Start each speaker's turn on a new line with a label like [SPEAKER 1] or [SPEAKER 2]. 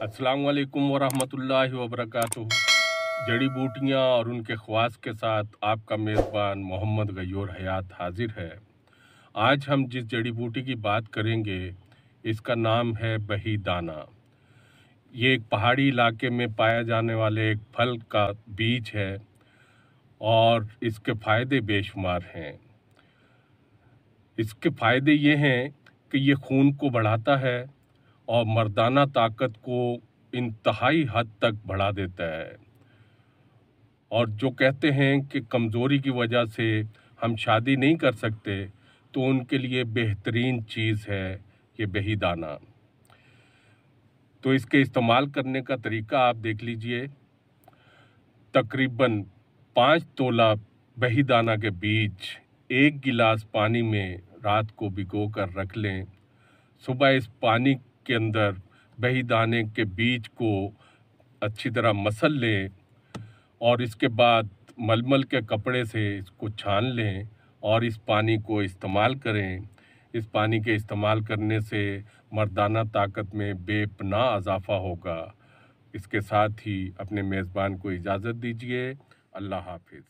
[SPEAKER 1] अस्सलाम वालेकुम वरहमतुल्लाहि वबरकातुहू। जड़ी बूटियाँ और उनके ख़वास के साथ आपका मेज़बान मोहम्मद गयूर हयात हाजिर है। आज हम जिस जड़ी बूटी की बात करेंगे इसका नाम है बही दाना। ये एक पहाड़ी इलाके में पाया जाने वाले एक फल का बीज है और इसके फ़ायदे बेशुमार हैं। इसके फ़ायदे ये हैं कि ये खून को बढ़ाता है और मर्दाना ताकत को इंतहाई हद तक बढ़ा देता है। और जो कहते हैं कि कमज़ोरी की वजह से हम शादी नहीं कर सकते, तो उनके लिए बेहतरीन चीज़ है ये बही दाना। तो इसके इस्तेमाल करने का तरीका आप देख लीजिए। तकरीबन 5 तोला बही दाना के बीज 1 गिलास पानी में रात को भिगो कर रख लें। सुबह इस पानी के अंदर बही दाने के बीज को अच्छी तरह मसल लें और इसके बाद मलमल के कपड़े से इसको छान लें और इस पानी को इस्तेमाल करें। इस पानी के इस्तेमाल करने से मर्दाना ताकत में बेपनाह इजाफ़ा होगा। इसके साथ ही अपने मेज़बान को इजाज़त दीजिए। अल्लाह हाफ़िज़।